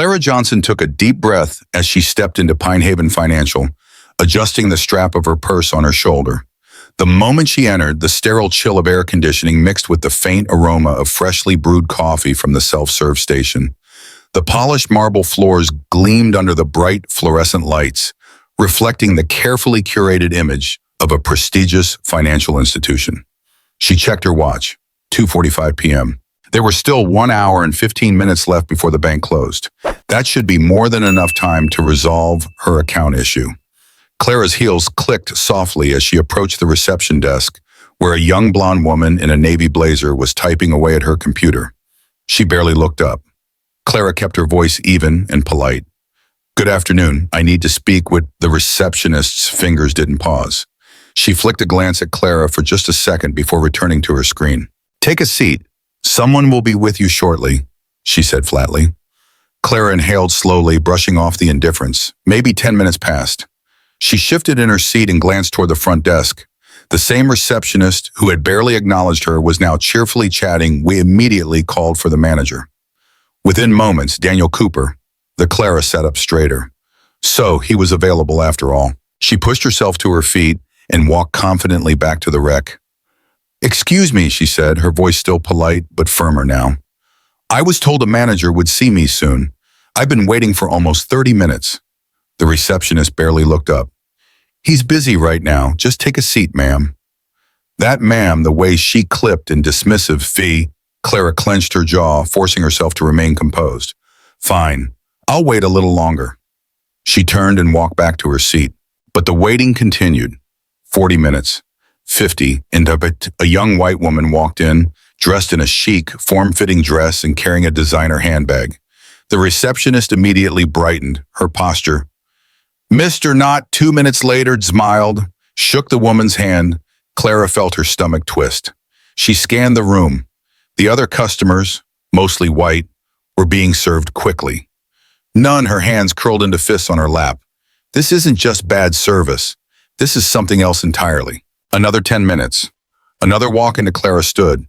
Clara Johnson took a deep breath as she stepped into Pine Haven Financial, adjusting the strap of her purse on her shoulder. The moment she entered, the sterile chill of air conditioning mixed with the faint aroma of freshly brewed coffee from the self-serve station. The polished marble floors gleamed under the bright fluorescent lights, reflecting the carefully curated image of a prestigious financial institution. She checked her watch, 2:45 p.m. There were still 1 hour and 15 minutes left before the bank closed. That should be more than enough time to resolve her account issue. Clara's heels clicked softly as she approached the reception desk, where a young blonde woman in a navy blazer was typing away at her computer. She barely looked up. Clara kept her voice even and polite. "Good afternoon. I need to speak with..." The receptionist's fingers didn't pause. She flicked a glance at Clara for just a second before returning to her screen. "Take a seat. Someone will be with you shortly," she said flatly. Clara inhaled slowly, brushing off the indifference. Maybe 10 minutes passed. She shifted in her seat and glanced toward the front desk. The same receptionist who had barely acknowledged her was now cheerfully chatting. We immediately called for the manager. Within moments, Daniel Cooper. The Clara sat up straighter. So he was available after all. She pushed herself to her feet and walked confidently back to the rec. "Excuse me," she said, her voice still polite but firmer now. "I was told a manager would see me soon. I've been waiting for almost 30 minutes. The receptionist barely looked up. "He's busy right now. Just take a seat, ma'am." That ma'am, the way she clipped in dismissive fee, Clara clenched her jaw, forcing herself to remain composed. "Fine. I'll wait a little longer." She turned and walked back to her seat. But the waiting continued. 40 minutes. 50, and a young white woman walked in, dressed in a chic, form-fitting dress and carrying a designer handbag. The receptionist immediately brightened, her posture. "Mr. Knott," 2 minutes later, smiled, shook the woman's hand. Clara felt her stomach twist. She scanned the room. The other customers, mostly white, were being served quickly. None, her hands curled into fists on her lap. This isn't just bad service. This is something else entirely. Another 10 minutes. Another walk into Clara stood.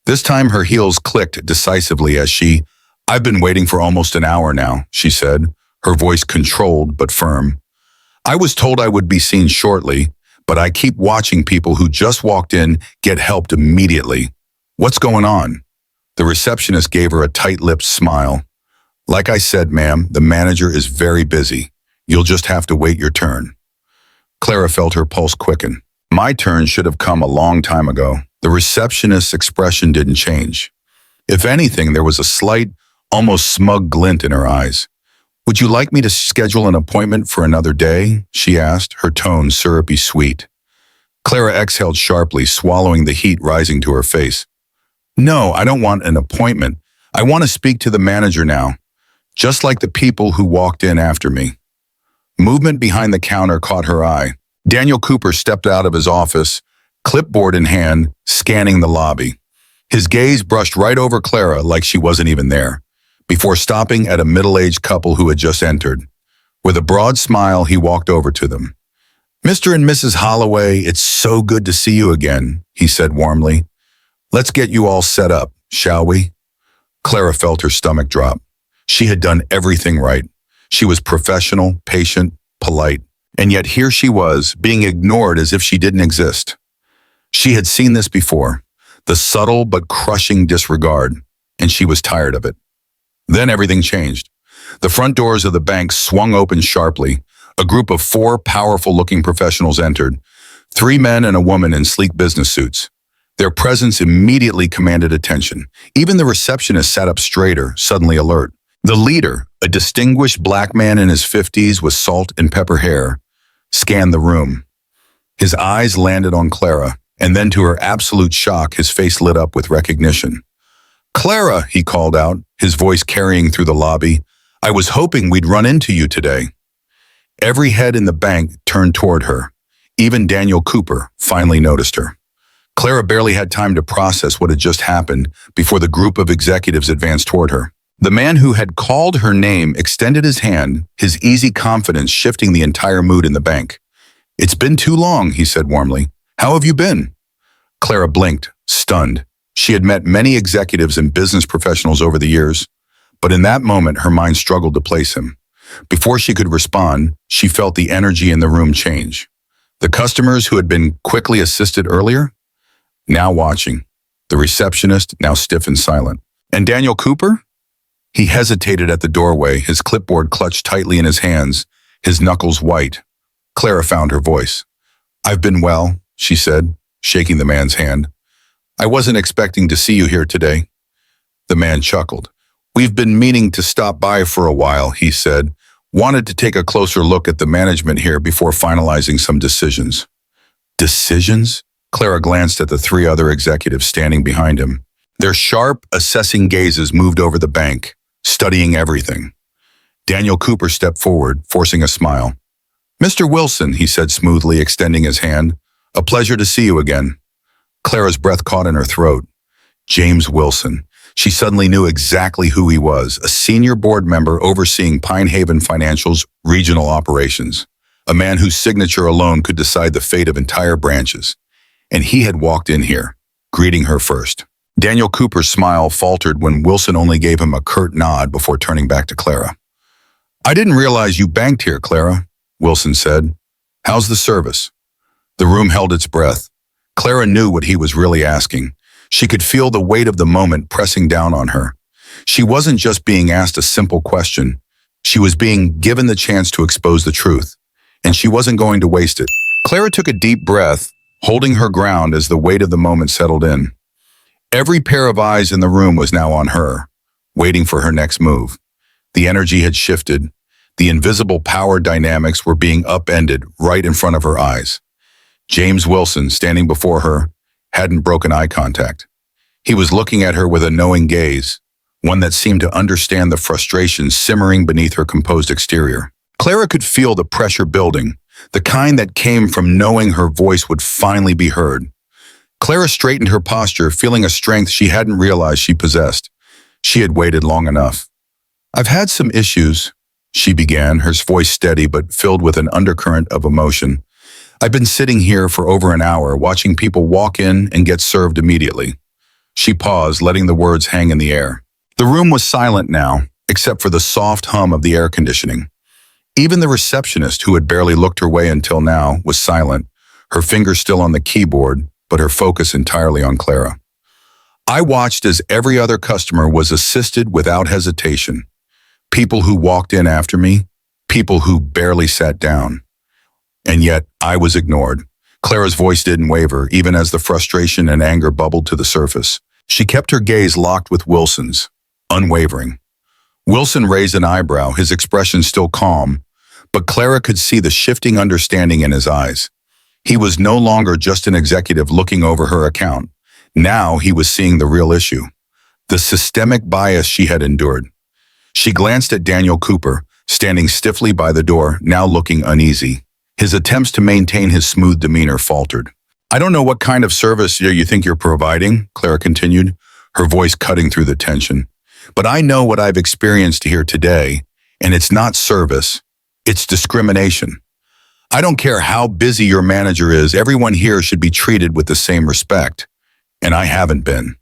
This time her heels clicked decisively as she, "I've been waiting for almost an hour now," she said, her voice controlled but firm. "I was told I would be seen shortly, but I keep watching people who just walked in get helped immediately. What's going on?" The receptionist gave her a tight-lipped smile. "Like I said, ma'am, the manager is very busy. You'll just have to wait your turn." Clara felt her pulse quicken. My turn should have come a long time ago. The receptionist's expression didn't change. If anything, there was a slight, almost smug glint in her eyes. "Would you like me to schedule an appointment for another day?" she asked, her tone syrupy sweet. Clara exhaled sharply, swallowing the heat rising to her face. "No, I don't want an appointment. I want to speak to the manager now, just like the people who walked in after me." Movement behind the counter caught her eye. Daniel Cooper stepped out of his office, clipboard in hand, scanning the lobby. His gaze brushed right over Clara like she wasn't even there, before stopping at a middle-aged couple who had just entered. With a broad smile, he walked over to them. "Mr. and Mrs. Holloway, it's so good to see you again," he said warmly. "Let's get you all set up, shall we?" Clara felt her stomach drop. She had done everything right. She was professional, patient, polite. And yet here she was, being ignored as if she didn't exist. She had seen this before, the subtle but crushing disregard, and she was tired of it. Then everything changed. The front doors of the bank swung open sharply. A group of 4 powerful-looking professionals entered, 3 men and a woman in sleek business suits. Their presence immediately commanded attention. Even the receptionist sat up straighter, suddenly alert. The leader, a distinguished black man in his 50s with salt and pepper hair, scanned the room. His eyes landed on Clara, and then to her absolute shock, his face lit up with recognition. "Clara," he called out, his voice carrying through the lobby, "I was hoping we'd run into you today." Every head in the bank turned toward her. Even Daniel Cooper finally noticed her. Clara barely had time to process what had just happened before the group of executives advanced toward her. The man who had called her name extended his hand, his easy confidence shifting the entire mood in the bank. "It's been too long," he said warmly. "How have you been?" Clara blinked, stunned. She had met many executives and business professionals over the years, But in that moment, her mind struggled to place him. Before she could respond, she felt the energy in the room change. The customers who had been quickly assisted earlier, now watching. The receptionist, now stiff and silent. And Daniel Cooper? He hesitated at the doorway, his clipboard clutched tightly in his hands, his knuckles white. Clara found her voice. "I've been well," she said, shaking the man's hand. "I wasn't expecting to see you here today." The man chuckled. "We've been meaning to stop by for a while," he said. "Wanted to take a closer look at the management here before finalizing some decisions." Decisions? Clara glanced at the three other executives standing behind him. Their sharp, assessing gazes moved over the bank, studying everything. Daniel Cooper stepped forward, forcing a smile. "Mr. Wilson," he said smoothly, extending his hand. "A pleasure to see you again." Clara's breath caught in her throat. James Wilson. She suddenly knew exactly who he was, a senior board member overseeing Pine Haven Financial's regional operations, a man whose signature alone could decide the fate of entire branches. And he had walked in here, greeting her first. Daniel Cooper's smile faltered when Wilson only gave him a curt nod before turning back to Clara. "I didn't realize you banked here, Clara," Wilson said. "How's the service?" The room held its breath. Clara knew what he was really asking. She could feel the weight of the moment pressing down on her. She wasn't just being asked a simple question. She was being given the chance to expose the truth, and she wasn't going to waste it. Clara took a deep breath, holding her ground as the weight of the moment settled in. Every pair of eyes in the room was now on her, waiting for her next move. The energy had shifted. The invisible power dynamics were being upended right in front of her eyes. James Wilson, standing before her, hadn't broken eye contact. He was looking at her with a knowing gaze, one that seemed to understand the frustration simmering beneath her composed exterior. Clara could feel the pressure building, the kind that came from knowing her voice would finally be heard. Clara straightened her posture, feeling a strength she hadn't realized she possessed. She had waited long enough. "I've had some issues," she began, her voice steady but filled with an undercurrent of emotion. "I've been sitting here for over an hour, watching people walk in and get served immediately." She paused, letting the words hang in the air. The room was silent now, except for the soft hum of the air conditioning. Even the receptionist, who had barely looked her way until now, was silent, her fingers still on the keyboard, but her focus entirely on Clara. I watched as every other customer was assisted without hesitation. People who walked in after me, people who barely sat down. And yet, I was ignored. Clara's voice didn't waver, even as the frustration and anger bubbled to the surface. She kept her gaze locked with Wilson's, unwavering. Wilson raised an eyebrow, his expression still calm, but Clara could see the shifting understanding in his eyes. He was no longer just an executive looking over her account. Now he was seeing the real issue, the systemic bias she had endured. She glanced at Daniel Cooper, standing stiffly by the door, now looking uneasy. His attempts to maintain his smooth demeanor faltered. "I don't know what kind of service you think you're providing," Clara continued, her voice cutting through the tension. "But I know what I've experienced here today, and it's not service, it's discrimination. I don't care how busy your manager is, everyone here should be treated with the same respect. And I haven't been."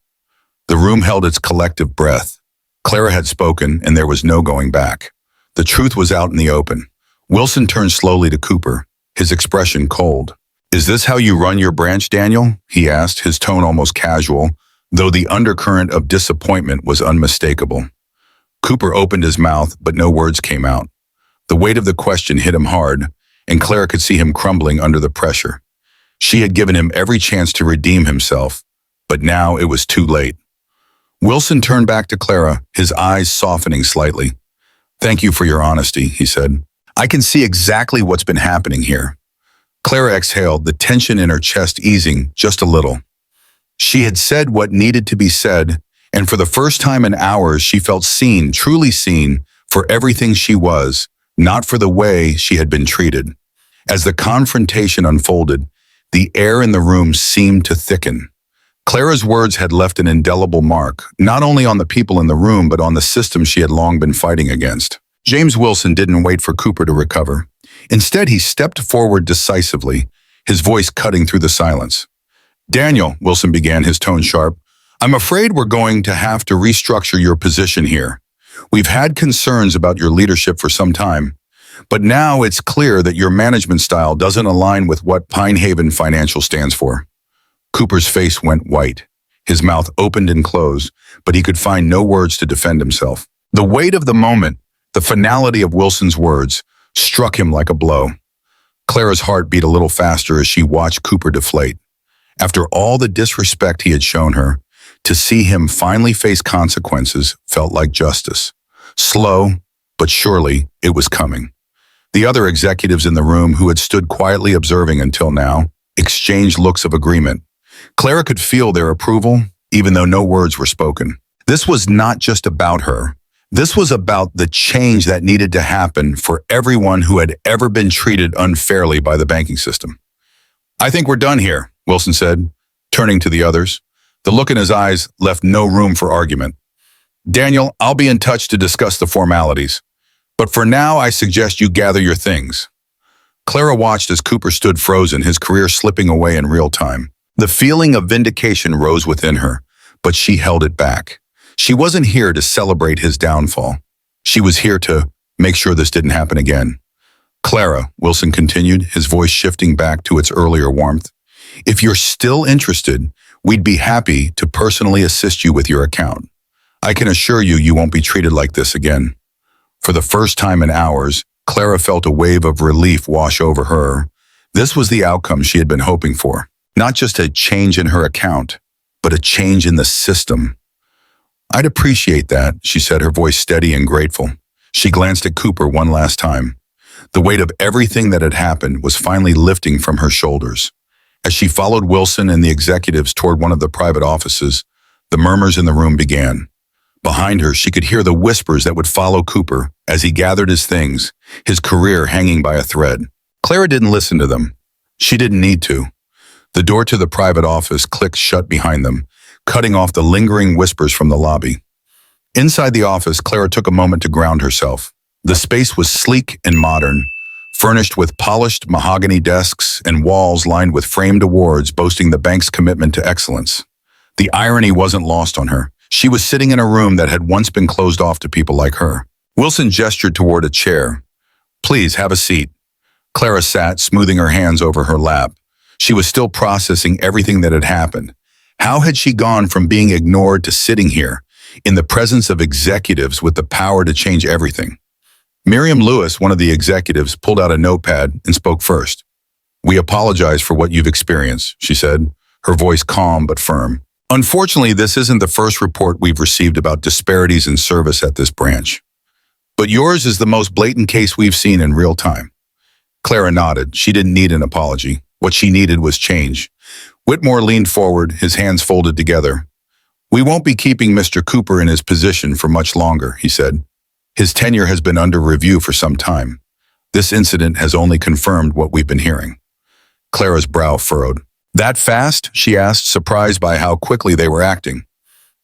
The room held its collective breath. Clara had spoken, and there was no going back. The truth was out in the open. Wilson turned slowly to Cooper, his expression cold. "Is this how you run your branch, Daniel?" he asked, his tone almost casual, though the undercurrent of disappointment was unmistakable. Cooper opened his mouth, but no words came out. The weight of the question hit him hard, and Clara could see him crumbling under the pressure. She had given him every chance to redeem himself, but now it was too late. Wilson turned back to Clara, his eyes softening slightly. "Thank you for your honesty," he said. "I can see exactly what's been happening here." Clara exhaled, the tension in her chest easing just a little. She had said what needed to be said, and for the first time in hours she felt seen, truly seen, for everything she was, not for the way she had been treated. As the confrontation unfolded, the air in the room seemed to thicken. Clara's words had left an indelible mark, not only on the people in the room, but on the system she had long been fighting against. James Wilson didn't wait for Cooper to recover. Instead, he stepped forward decisively, his voice cutting through the silence. "Daniel," Wilson began, his tone sharp, "I'm afraid we're going to have to restructure your position here. We've had concerns about your leadership for some time, but now it's clear that your management style doesn't align with what Pine Haven Financial stands for." Cooper's face went white. His mouth opened and closed, but he could find no words to defend himself. The weight of the moment, the finality of Wilson's words, struck him like a blow. Clara's heart beat a little faster as she watched Cooper deflate. After all the disrespect he had shown her, to see him finally face consequences felt like justice. Slow, but surely it was coming. The other executives in the room, who had stood quietly observing until now, exchanged looks of agreement. Clara could feel their approval, even though no words were spoken. This was not just about her. This was about the change that needed to happen for everyone who had ever been treated unfairly by the banking system. "I think we're done here," Wilson said, turning to the others. The look in his eyes left no room for argument. "Daniel, I'll be in touch to discuss the formalities. But for now, I suggest you gather your things." Clara watched as Cooper stood frozen, his career slipping away in real time. The feeling of vindication rose within her, but she held it back. She wasn't here to celebrate his downfall. She was here to make sure this didn't happen again. "Clara," Wilson continued, his voice shifting back to its earlier warmth, "if you're still interested, we'd be happy to personally assist you with your account. I can assure you you won't be treated like this again." For the first time in hours, Clara felt a wave of relief wash over her. This was the outcome she had been hoping for. Not just a change in her account, but a change in the system. "I'd appreciate that," she said, her voice steady and grateful. She glanced at Cooper one last time. The weight of everything that had happened was finally lifting from her shoulders. As she followed Wilson and the executives toward one of the private offices, the murmurs in the room began. Behind her, she could hear the whispers that would follow Cooper as he gathered his things, his career hanging by a thread. Clara didn't listen to them. She didn't need to. The door to the private office clicked shut behind them, cutting off the lingering whispers from the lobby. Inside the office, Clara took a moment to ground herself. The space was sleek and modern, furnished with polished mahogany desks and walls lined with framed awards boasting the bank's commitment to excellence. The irony wasn't lost on her. She was sitting in a room that had once been closed off to people like her. Wilson gestured toward a chair. "Please, have a seat." Clara sat, smoothing her hands over her lap. She was still processing everything that had happened. How had she gone from being ignored to sitting here, in the presence of executives with the power to change everything? Miriam Lewis, one of the executives, pulled out a notepad and spoke first. "We apologize for what you've experienced," she said, her voice calm but firm. "Unfortunately, this isn't the first report we've received about disparities in service at this branch. But yours is the most blatant case we've seen in real time." Clara nodded. She didn't need an apology. What she needed was change. Whitmore leaned forward, his hands folded together. "We won't be keeping Mr. Cooper in his position for much longer," he said. "His tenure has been under review for some time. This incident has only confirmed what we've been hearing." Clara's brow furrowed. "That fast?" she asked, surprised by how quickly they were acting.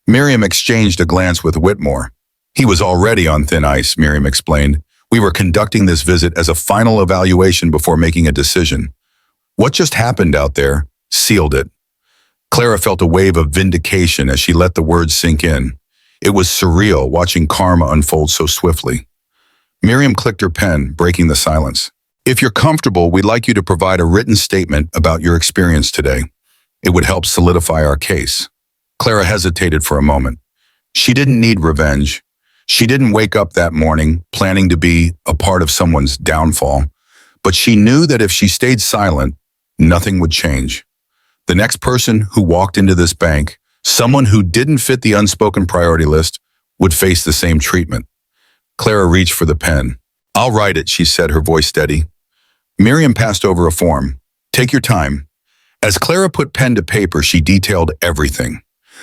Miriam exchanged a glance with Whitmore. "He was already on thin ice," Miriam explained. "We were conducting this visit as a final evaluation before making a decision. What just happened out there sealed it." Clara felt a wave of vindication as she let the words sink in. It was surreal watching karma unfold so swiftly. Miriam clicked her pen, breaking the silence. "If you're comfortable, we'd like you to provide a written statement about your experience today. It would help solidify our case." Clara hesitated for a moment. She didn't need revenge. She didn't wake up that morning planning to be a part of someone's downfall. But she knew that if she stayed silent, nothing would change. The next person who walked into this bank, someone who didn't fit the unspoken priority list, would face the same treatment. Clara reached for the pen. "I'll write it," she said, her voice steady. Miriam passed over a form. "Take your time." As Clara put pen to paper, she detailed everything.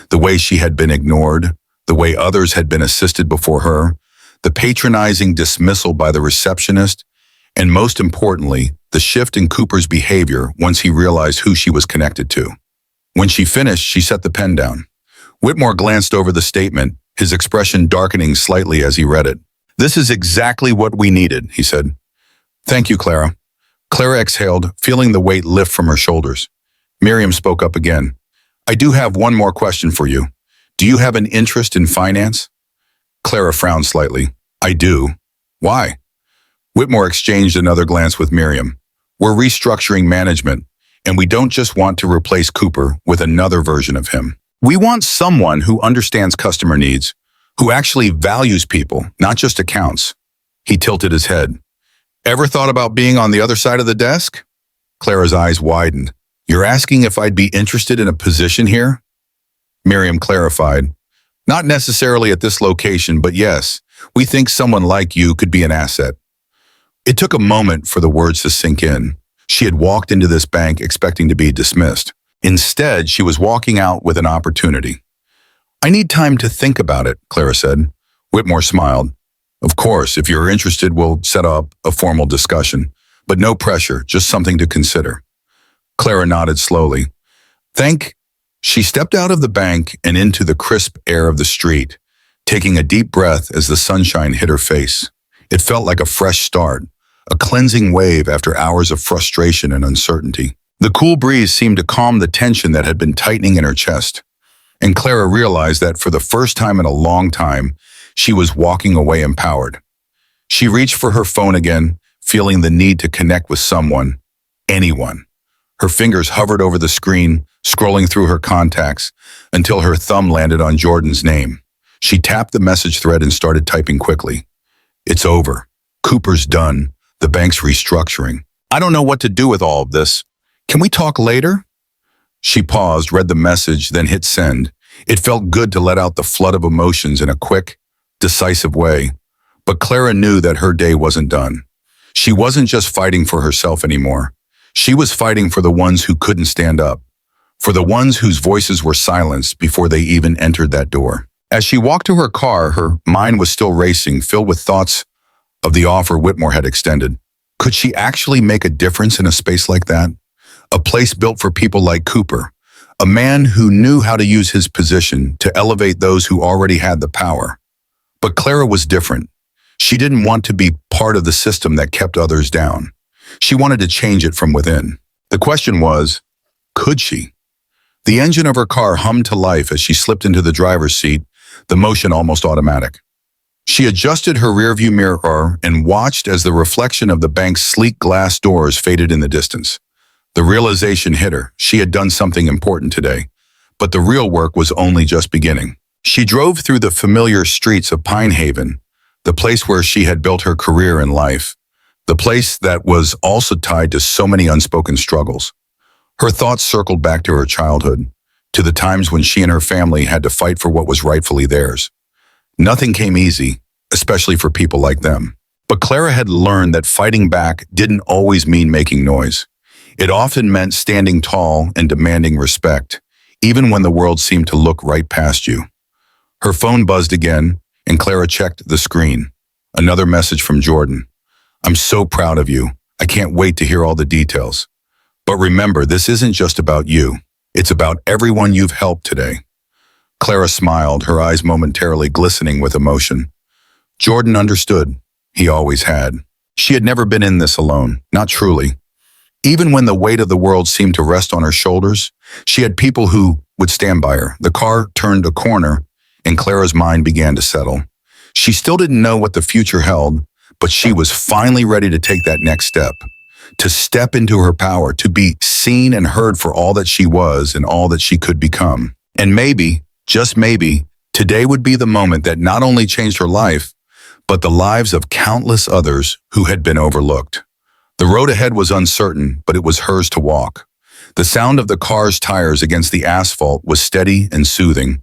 The way she had been ignored, the way others had been assisted before her, the patronizing dismissal by the receptionist, and most importantly, the shift in Cooper's behavior once he realized who she was connected to. When she finished, she set the pen down. Whitmore glanced over the statement, his expression darkening slightly as he read it. "This is exactly what we needed," he said. "Thank you, Clara." Clara exhaled, feeling the weight lift from her shoulders. Miriam spoke up again. "I do have one more question for you. Do you have an interest in finance?" Clara frowned slightly. I do. Why? Whitmore exchanged another glance with Miriam. We're restructuring management, and we don't just want to replace Cooper with another version of him. We want someone who understands customer needs, who actually values people, not just accounts. He tilted his head. Ever thought about being on the other side of the desk? Clara's eyes widened. You're asking if I'd be interested in a position here? Miriam clarified. Not necessarily at this location, but yes, we think someone like you could be an asset. It took a moment for the words to sink in. She had walked into this bank expecting to be dismissed. Instead, she was walking out with an opportunity. I need time to think about it, Clara said. Whitmore smiled. Of course, if you're interested, we'll set up a formal discussion, but no pressure, just something to consider. Clara nodded slowly. She stepped out of the bank and into the crisp air of the street, taking a deep breath as the sunshine hit her face. It felt like a fresh start, a cleansing wave after hours of frustration and uncertainty. The cool breeze seemed to calm the tension that had been tightening in her chest, and Clara realized that for the first time in a long time, she was walking away empowered. She reached for her phone again, feeling the need to connect with someone, anyone. Her fingers hovered over the screen, scrolling through her contacts, until her thumb landed on Jordan's name. She tapped the message thread and started typing quickly. It's over. Cooper's done. The bank's restructuring. I don't know what to do with all of this. Can we talk later? She paused, read the message, then hit send. It felt good to let out the flood of emotions in a quick, decisive way. But Clara knew that her day wasn't done. She wasn't just fighting for herself anymore. She was fighting for the ones who couldn't stand up, for the ones whose voices were silenced before they even entered that door. As she walked to her car, her mind was still racing, filled with thoughts of the offer Whitmore had extended. Could she actually make a difference in a space like that? A place built for people like Cooper, a man who knew how to use his position to elevate those who already had the power. But Clara was different. She didn't want to be part of the system that kept others down. She wanted to change it from within. The question was, could she? The engine of her car hummed to life as she slipped into the driver's seat, the motion almost automatic. She adjusted her rearview mirror and watched as the reflection of the bank's sleek glass doors faded in the distance. The realization hit her. She had done something important today, but the real work was only just beginning. She drove through the familiar streets of Pine Haven, the place where she had built her career in life, the place that was also tied to so many unspoken struggles. Her thoughts circled back to her childhood, to the times when she and her family had to fight for what was rightfully theirs. Nothing came easy, especially for people like them. But Clara had learned that fighting back didn't always mean making noise. It often meant standing tall and demanding respect, even when the world seemed to look right past you. Her phone buzzed again, and Clara checked the screen. Another message from Jordan. I'm so proud of you. I can't wait to hear all the details. But remember, this isn't just about you. It's about everyone you've helped today. Clara smiled, her eyes momentarily glistening with emotion. Jordan understood. He always had. She had never been in this alone, not truly. Even when the weight of the world seemed to rest on her shoulders, she had people who would stand by her. The car turned a corner, and Clara's mind began to settle. She still didn't know what the future held, but she was finally ready to take that next step, to step into her power, to be seen and heard for all that she was and all that she could become. And maybe, just maybe, today would be the moment that not only changed her life, but the lives of countless others who had been overlooked. The road ahead was uncertain, but it was hers to walk. The sound of the car's tires against the asphalt was steady and soothing,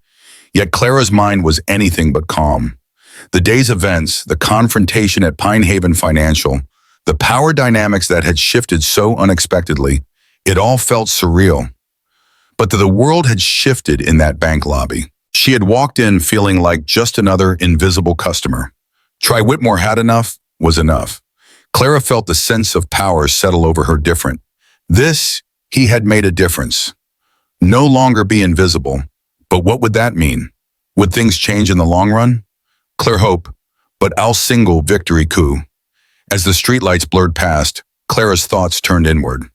yet Clara's mind was anything but calm. The day's events, the confrontation at Pine Haven Financial, the power dynamics that had shifted so unexpectedly, it all felt surreal. But the world had shifted in that bank lobby. She had walked in feeling like just another invisible customer. Try Whitmore had enough was enough. Clara felt the sense of power settle over her different. He had made a difference. No longer be invisible. But what would that mean? Would things change in the long run? Clear hope, but Al's single victory coup. As the streetlights blurred past, Clara's thoughts turned inward.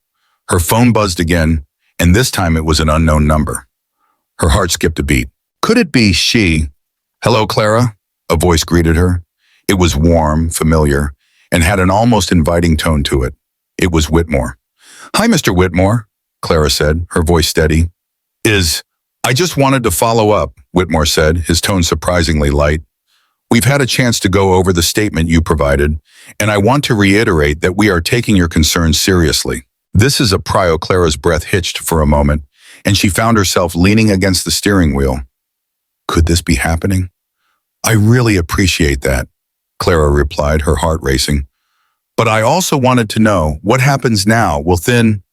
Her phone buzzed again, and this time it was an unknown number. Her heart skipped a beat. Could it be she? Hello, Clara? a voice greeted her. It was warm, familiar, and had an almost inviting tone to it. It was Whitmore. "Hi, Mr. Whitmore," Clara said, her voice steady. I just wanted to follow up," Whitmore said, his tone surprisingly light. "We've had a chance to go over the statement you provided, and I want to reiterate that we are taking your concerns seriously." This is a prio. Clara's breath hitched for a moment, and she found herself leaning against the steering wheel. Could this be happening? "I really appreciate that," Clara replied, her heart racing. "But I also wanted to know, what happens now? Well, then..."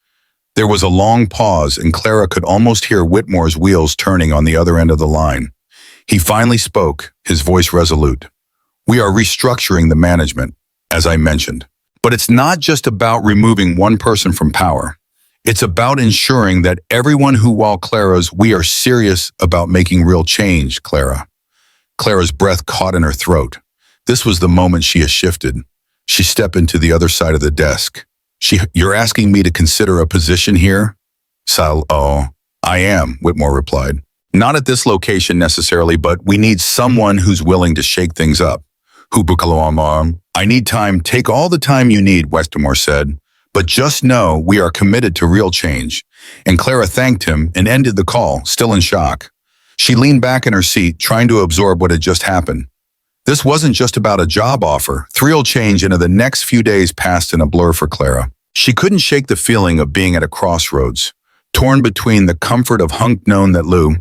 There was a long pause, and Clara could almost hear Whitmore's wheels turning on the other end of the line. He finally spoke, his voice resolute. "We are restructuring the management, as I mentioned. But it's not just about removing one person from power. It's about ensuring that everyone who, while Clara's, we are serious about making real change, Clara." Clara's breath caught in her throat. This was the moment she has shifted. She stepped into the other side of the desk. "You're asking me to consider a position here?" "I am," Whitmore replied. "Not at this location necessarily, but we need someone who's willing to shake things up." "I need time. Take all the time you need," Whitmore said. "But just know we are committed to real change." And Clara thanked him and ended the call, still in shock. She leaned back in her seat, trying to absorb what had just happened. This wasn't just about a job offer. Real change into the next few days passed in a blur for Clara. She couldn't shake the feeling of being at a crossroads, torn between the comfort of hunk known that Lou.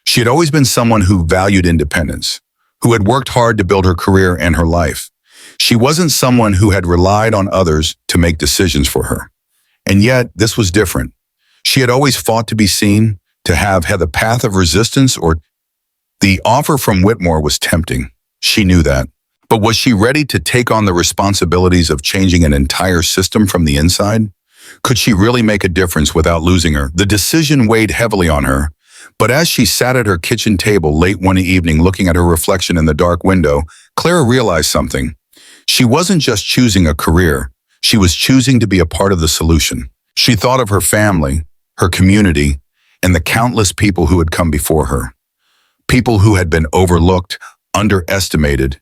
She had always been someone who valued independence, who had worked hard to build her career and her life. She wasn't someone who had relied on others to make decisions for her. And yet, this was different. She had always fought to be seen, to have had the path of resistance, or the offer from Whitmore was tempting. She knew that. But was she ready to take on the responsibilities of changing an entire system from the inside? Could she really make a difference without losing her? The decision weighed heavily on her. But as she sat at her kitchen table late one evening looking at her reflection in the dark window, Clara realized something. She wasn't just choosing a career. She was choosing to be a part of the solution. She thought of her family, her community, and the countless people who had come before her. People who had been overlooked, underestimated,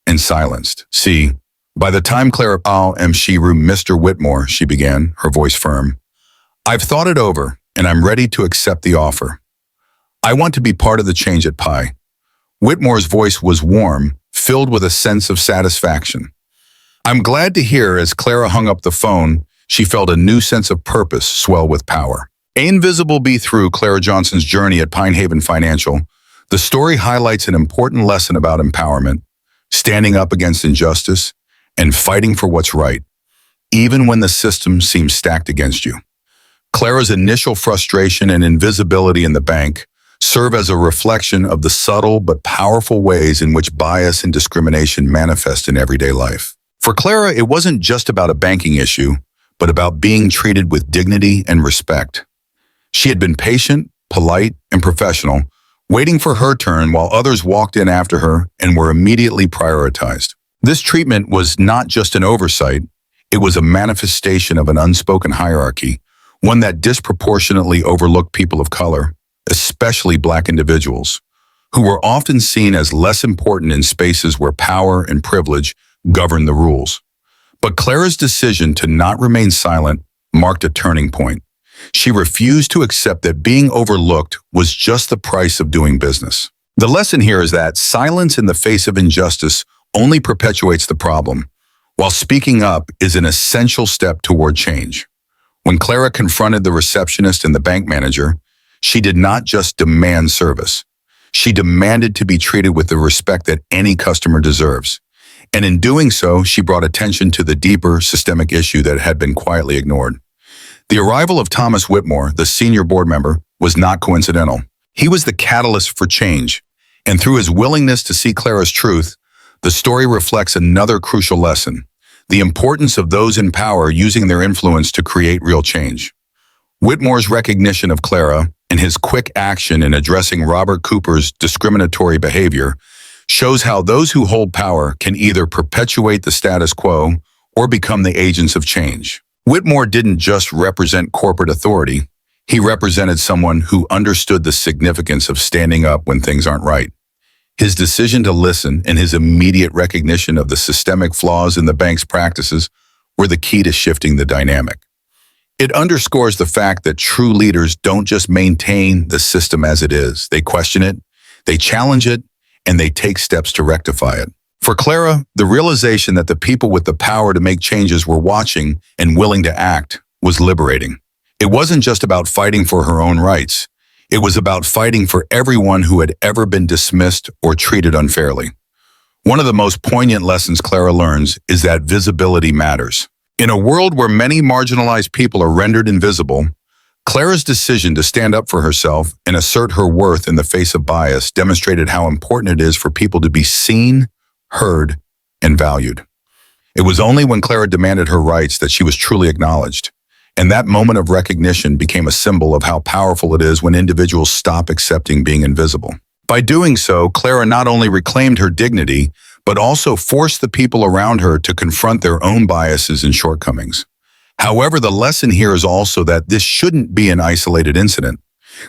and silenced. "See, by the time Clara Mr. Whitmore," she began, her voice firm, "I've thought it over, and I'm ready to accept the offer. I want to be part of the change at Pi." Whitmore's voice was warm, filled with a sense of satisfaction. "I'm glad to hear." As Clara hung up the phone, she felt a new sense of purpose swell with power. Invisible Be Through Clara Johnson's journey at Pine Haven Financial, the story highlights an important lesson about empowerment, standing up against injustice, and fighting for what's right, even when the system seems stacked against you. Clara's initial frustration and invisibility in the bank serve as a reflection of the subtle but powerful ways in which bias and discrimination manifest in everyday life. For Clara, it wasn't just about a banking issue, but about being treated with dignity and respect. She had been patient, polite, and professional, waiting for her turn while others walked in after her and were immediately prioritized. This treatment was not just an oversight, it was a manifestation of an unspoken hierarchy, one that disproportionately overlooked people of color, especially Black individuals, who were often seen as less important in spaces where power and privilege governed the rules. But Clara's decision to not remain silent marked a turning point. She refused to accept that being overlooked was just the price of doing business. The lesson here is that silence in the face of injustice only perpetuates the problem, while speaking up is an essential step toward change. When Clara confronted the receptionist and the bank manager, she did not just demand service. She demanded to be treated with the respect that any customer deserves. And in doing so, she brought attention to the deeper systemic issue that had been quietly ignored. The arrival of Thomas Whitmore, the senior board member, was not coincidental. He was the catalyst for change, and through his willingness to see Clara's truth, the story reflects another crucial lesson: the importance of those in power using their influence to create real change. Whitmore's recognition of Clara and his quick action in addressing Robert Cooper's discriminatory behavior shows how those who hold power can either perpetuate the status quo or become the agents of change. Whitmore didn't just represent corporate authority, he represented someone who understood the significance of standing up when things aren't right. His decision to listen and his immediate recognition of the systemic flaws in the bank's practices were the key to shifting the dynamic. It underscores the fact that true leaders don't just maintain the system as it is. They question it, they challenge it, and they take steps to rectify it. For Clara, the realization that the people with the power to make changes were watching and willing to act was liberating. It wasn't just about fighting for her own rights. It was about fighting for everyone who had ever been dismissed or treated unfairly. One of the most poignant lessons Clara learns is that visibility matters. In a world where many marginalized people are rendered invisible, Clara's decision to stand up for herself and assert her worth in the face of bias demonstrated how important it is for people to be seen, heard, and valued. It was only when Clara demanded her rights that she was truly acknowledged, and that moment of recognition became a symbol of how powerful it is when individuals stop accepting being invisible. By doing so, Clara not only reclaimed her dignity, but also forced the people around her to confront their own biases and shortcomings. However, the lesson here is also that this shouldn't be an isolated incident.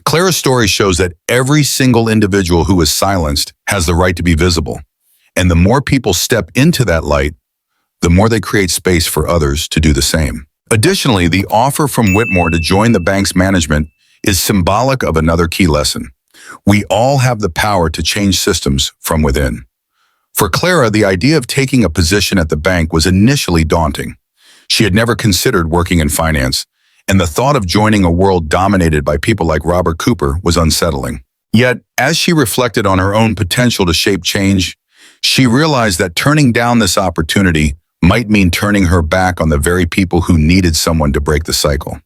Clara's story shows that every single individual who is silenced has the right to be visible. And the more people step into that light, the more they create space for others to do the same. Additionally, the offer from Whitmore to join the bank's management is symbolic of another key lesson. We all have the power to change systems from within. For Clara, the idea of taking a position at the bank was initially daunting. She had never considered working in finance, and the thought of joining a world dominated by people like Robert Cooper was unsettling. Yet, as she reflected on her own potential to shape change, she realized that turning down this opportunity might mean turning her back on the very people who needed someone to break the cycle.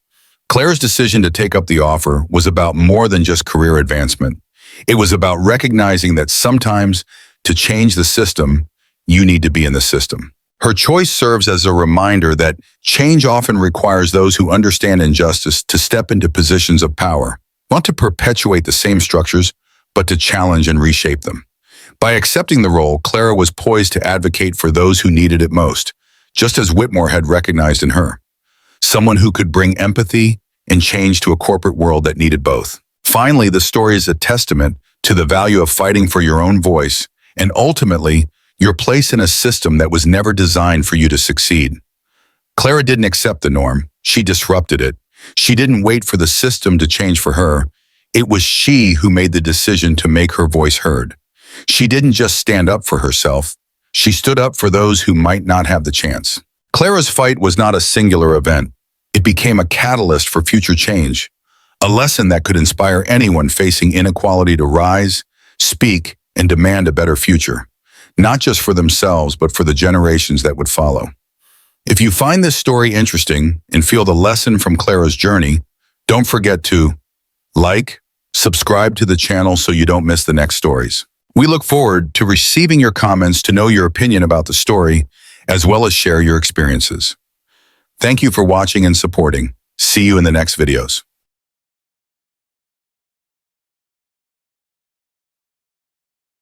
Clara's decision to take up the offer was about more than just career advancement. It was about recognizing that sometimes, to change the system, you need to be in the system. Her choice serves as a reminder that change often requires those who understand injustice to step into positions of power, not to perpetuate the same structures, but to challenge and reshape them. By accepting the role, Clara was poised to advocate for those who needed it most, just as Whitmore had recognized in her. Someone who could bring empathy and change to a corporate world that needed both. Finally, the story is a testament to the value of fighting for your own voice and ultimately, your place in a system that was never designed for you to succeed. Clara didn't accept the norm. She disrupted it. She didn't wait for the system to change for her. It was she who made the decision to make her voice heard. She didn't just stand up for herself. She stood up for those who might not have the chance. Clara's fight was not a singular event. It became a catalyst for future change, a lesson that could inspire anyone facing inequality to rise, speak, and demand a better future, not just for themselves, but for the generations that would follow. If you find this story interesting and feel the lesson from Clara's journey, don't forget to like, subscribe to the channel so you don't miss the next stories. We look forward to receiving your comments to know your opinion about the story, as well as share your experiences. Thank you for watching and supporting. See you in the next videos.